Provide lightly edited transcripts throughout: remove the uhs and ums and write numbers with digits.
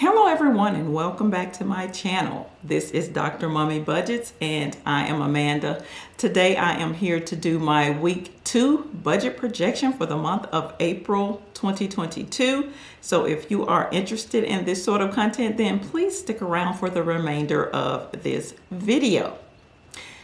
Hello everyone and welcome back to my channel. This is Dr. Mummy Budgets and I am Amanda. Today I am here to do my week 2 budget projection for the month of April 2022. So if you are interested in this sort of content, then please stick around for the remainder of this video.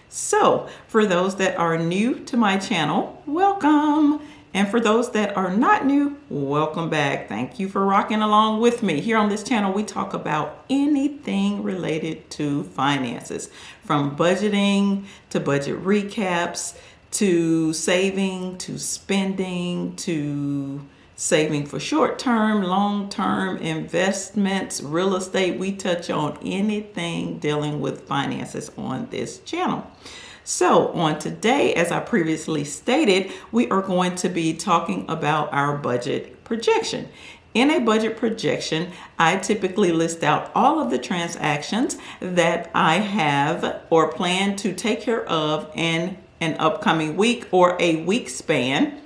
So for those that are new to my channel, welcome. And for those that are not new, welcome back. Thank you for rocking along with me. Here on this channel, we talk about anything related to finances, from budgeting to budget recaps, to saving, to spending, to saving for short-term, long-term investments, real estate. We touch on anything dealing with finances on this channel. So on today, as I previously stated, we are going to be talking about our budget projection. In a budget projection, I typically list out all of the transactions that I have or plan to take care of in an upcoming week or a week span,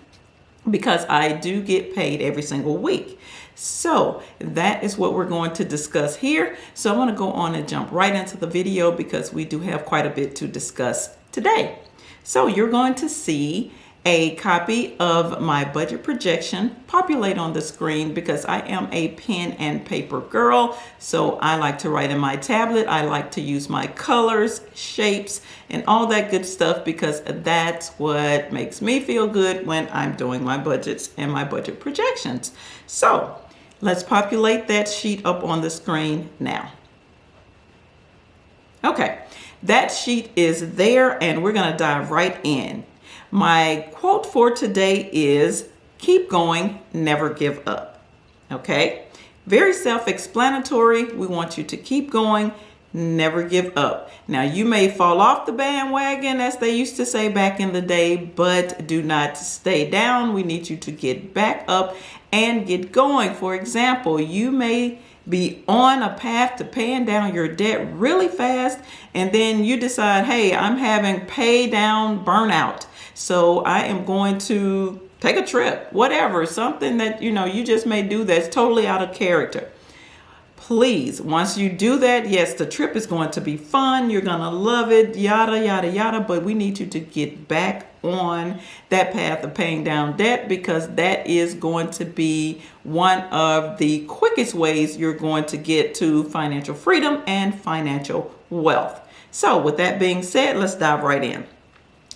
because I do get paid every single week. So that is what we're going to discuss here. So I'm going to go on and jump right into the video because we do have quite a bit to discuss today. So you're going to see a copy of my budget projection populate on the screen because I am a pen and paper girl. So I like to write in my tablet. I like to use my colors, shapes, and all that good stuff because that's what makes me feel good when I'm doing my budgets and my budget projections. So let's populate that sheet up on the screen now. Okay, that sheet is there and we're going to dive right in. My quote for today is, keep going, never give up. Okay, very self-explanatory. We want you to keep going, never give up. Now, you may fall off the bandwagon, as they used to say back in the day, but do not stay down. We need you to get back up and get going. For example, you may be on a path to paying down your debt really fast, and then you decide, hey, I'm having pay down burnout. So I am going to take a trip, whatever, something that, you just may do that's totally out of character. Please, once you do that, yes, the trip is going to be fun. You're going to love it, yada, yada, yada. But we need you to get back on that path of paying down debt because that is going to be one of the quickest ways you're going to get to financial freedom and financial wealth. So with that being said, let's dive right in.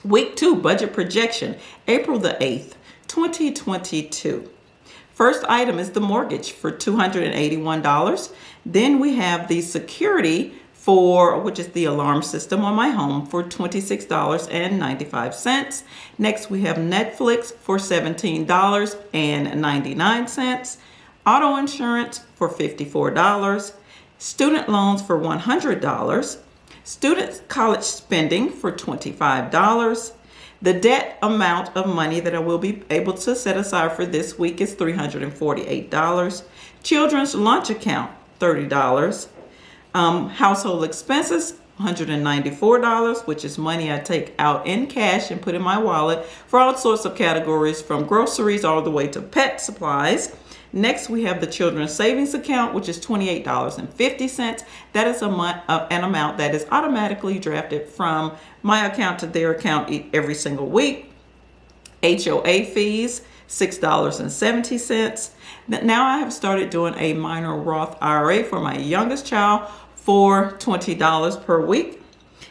Week 2 budget projection, April the 8th, 2022. First item is the mortgage for $281. Then we have the security which is the alarm system on my home, for $26.95. Next, we have Netflix for $17.99. Auto insurance for $54. Student loans for $100. Student college spending for $25. The debt amount of money that I will be able to set aside for this week is $348. Children's lunch account, $30. Household expenses, $194, which is money I take out in cash and put in my wallet for all sorts of categories, from groceries all the way to pet supplies. Next, we have the children's savings account, which is $28.50. That is an amount that is automatically drafted from my account to their account every single week. HOA fees, $6.70. Now I have started doing a minor Roth IRA for my youngest child for $20 per week.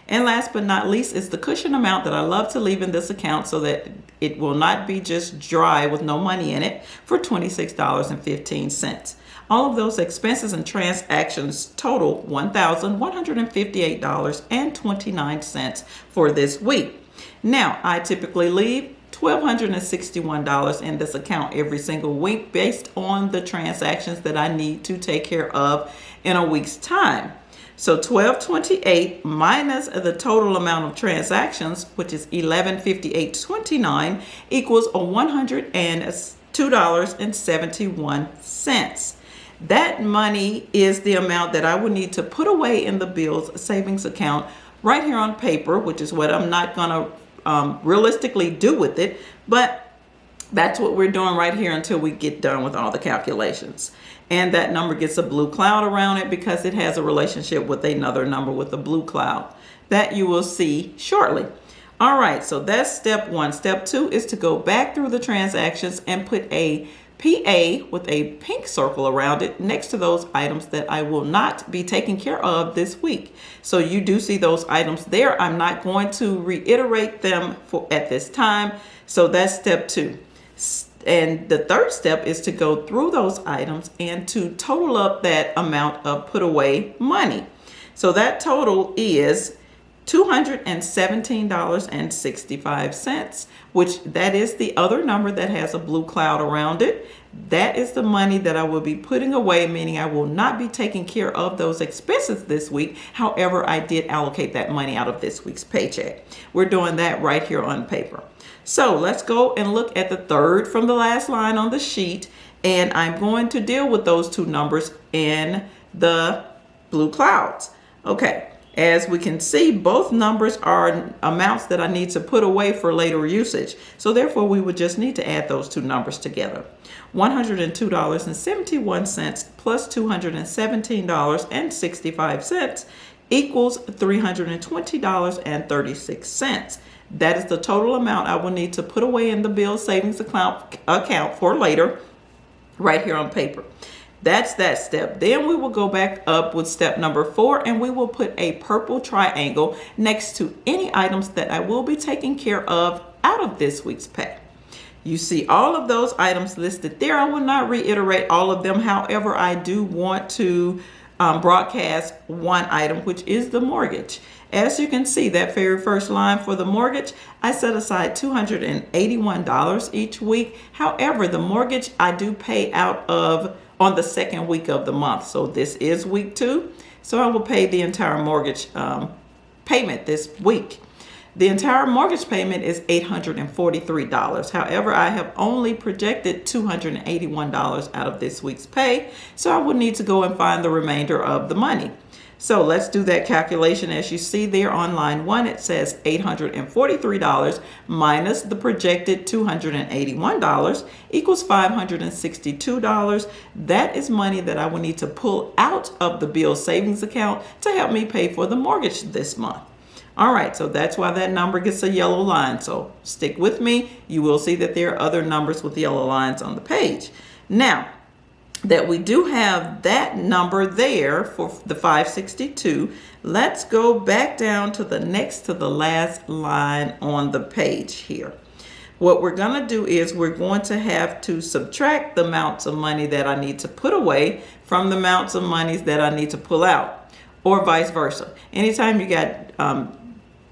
And last but not least is the cushion amount that I love to leave in this account so that it will not be just dry with no money in it, for $26.15. All of those expenses and transactions total $1,158.29 for this week. Now, I typically leave $1,261 in this account every single week based on the transactions that I need to take care of in a week's time. So $1,228 minus the total amount of transactions, which is $1,158.29, equals $102.71. That money is the amount that I would need to put away in the bills savings account right here on paper, which is what I'm not going to realistically do with it. But That's what we're doing right here until we get done with all the calculations. And that number gets a blue cloud around it because it has a relationship with another number with a blue cloud that you will see shortly. All right, so that's step one. Step two is to go back through the transactions and put a PA with a pink circle around it next to those items that I will not be taking care of this week. So you do see those items there. I'm not going to reiterate them at this time. So that's step two. And the third step is to go through those items and to total up that amount of put away money. So that total is $217.65, which that is the other number that has a blue cloud around it. That is the money that I will be putting away, meaning I will not be taking care of those expenses this week. However, I did allocate that money out of this week's paycheck. We're doing that right here on paper. So let's go and look at the third from the last line on the sheet, and I'm going to deal with those two numbers in the blue clouds. Okay. As we can see, both numbers are amounts that I need to put away for later usage. So therefore, we would just need to add those two numbers together. $102.71 plus $217.65 equals $320.36. That is the total amount I will need to put away in the bill savings account for later, right here on paper. That's that step. Then we will go back up with step number 4, and we will put a purple triangle next to any items that I will be taking care of out of this week's pay. You see all of those items listed there. I will not reiterate all of them. However, I do want to broadcast one item, which is the mortgage. As you can see, that very first line for the mortgage, I set aside $281 each week. However, the mortgage I do pay out of on the second week of the month. So this is week 2. So I will pay the entire mortgage payment this week. The entire mortgage payment is $843. However, I have only projected $281 out of this week's pay. So I will need to go and find the remainder of the money. So let's do that calculation. As you see there on line 1, it says $843 minus the projected $281 equals $562. That is money that I will need to pull out of the bill savings account to help me pay for the mortgage this month. All right, so that's why that number gets a yellow line. So stick with me. You will see that there are other numbers with yellow lines on the page. Now, that we do have that number there for the 562, let's go back down to the next to the last line on the page here. What we're going to do is we're going to have to subtract the amounts of money that I need to put away from the amounts of monies that I need to pull out, or vice versa. Anytime you got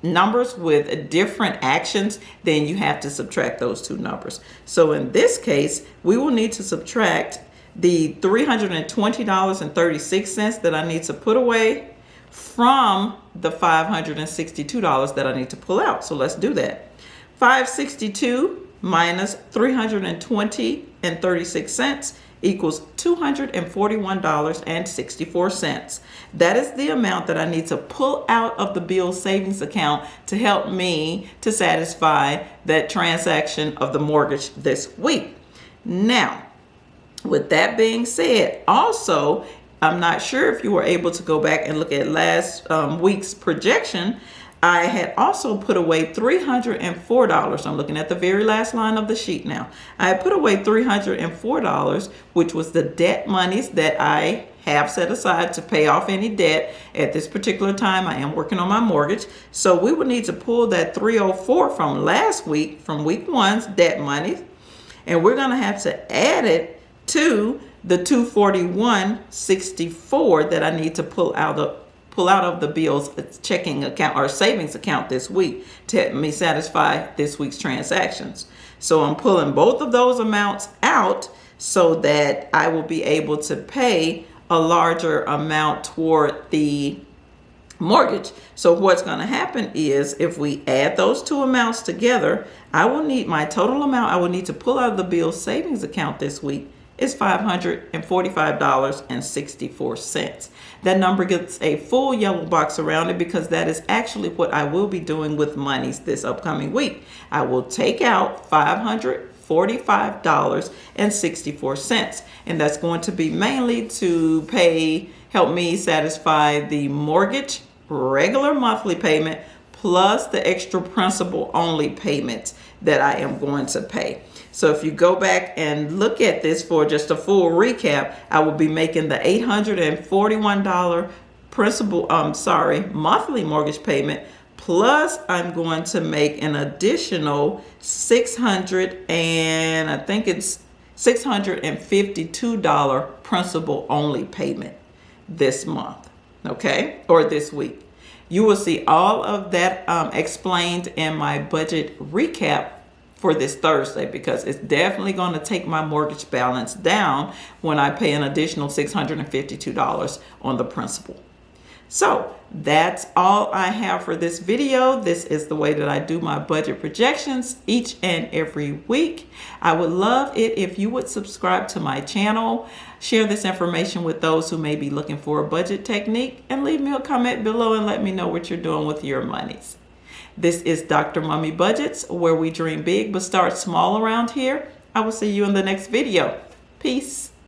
numbers with different actions, then you have to subtract those two numbers. So in this case, we will need to subtract the $320.36 that I need to put away from the $562 that I need to pull out. So let's do that. 562 minus 320.36 equals $241.64. That is the amount that I need to pull out of the bill savings account to help me to satisfy that transaction of the mortgage this week. Now, with that being said, also, I'm not sure if you were able to go back and look at last week's projection. I had also put away $304. I'm looking at the very last line of the sheet now. I had put away $304, which was the debt monies that I have set aside to pay off any debt. At this particular time, I am working on my mortgage. So we would need to pull that $304 from last week, from week 1's debt money, and we're going to have to add it to the $241.64 that I need to pull out of the bill's checking account or savings account this week to help me satisfy this week's transactions. So I'm pulling both of those amounts out so that I will be able to pay a larger amount toward the mortgage. So what's going to happen is if we add those two amounts together, I will need my total amount I will need to pull out of the bill's savings account this week is $545.64. That number gets a full yellow box around it because that is actually what I will be doing with monies this upcoming week. I will take out $545 $45.64. And that's going to be mainly to help me satisfy the mortgage, regular monthly payment, plus the extra principal only payments that I am going to pay. So if you go back and look at this for just a full recap, I will be making the $841 monthly mortgage payment, plus I'm going to make an additional $652 principal only payment this month, okay, or this week. You will see all of that explained in my budget recap for this Thursday, because it's definitely going to take my mortgage balance down when I pay an additional $652 on the principal. So that's all I have for this video. This is the way that I do my budget projections each and every week. I would love it if you would subscribe to my channel, share this information with those who may be looking for a budget technique, and leave me a comment below and let me know what you're doing with your monies. This is Dr. Mommy Budgets, where we dream big but start small around here. I will see you in the next video. Peace.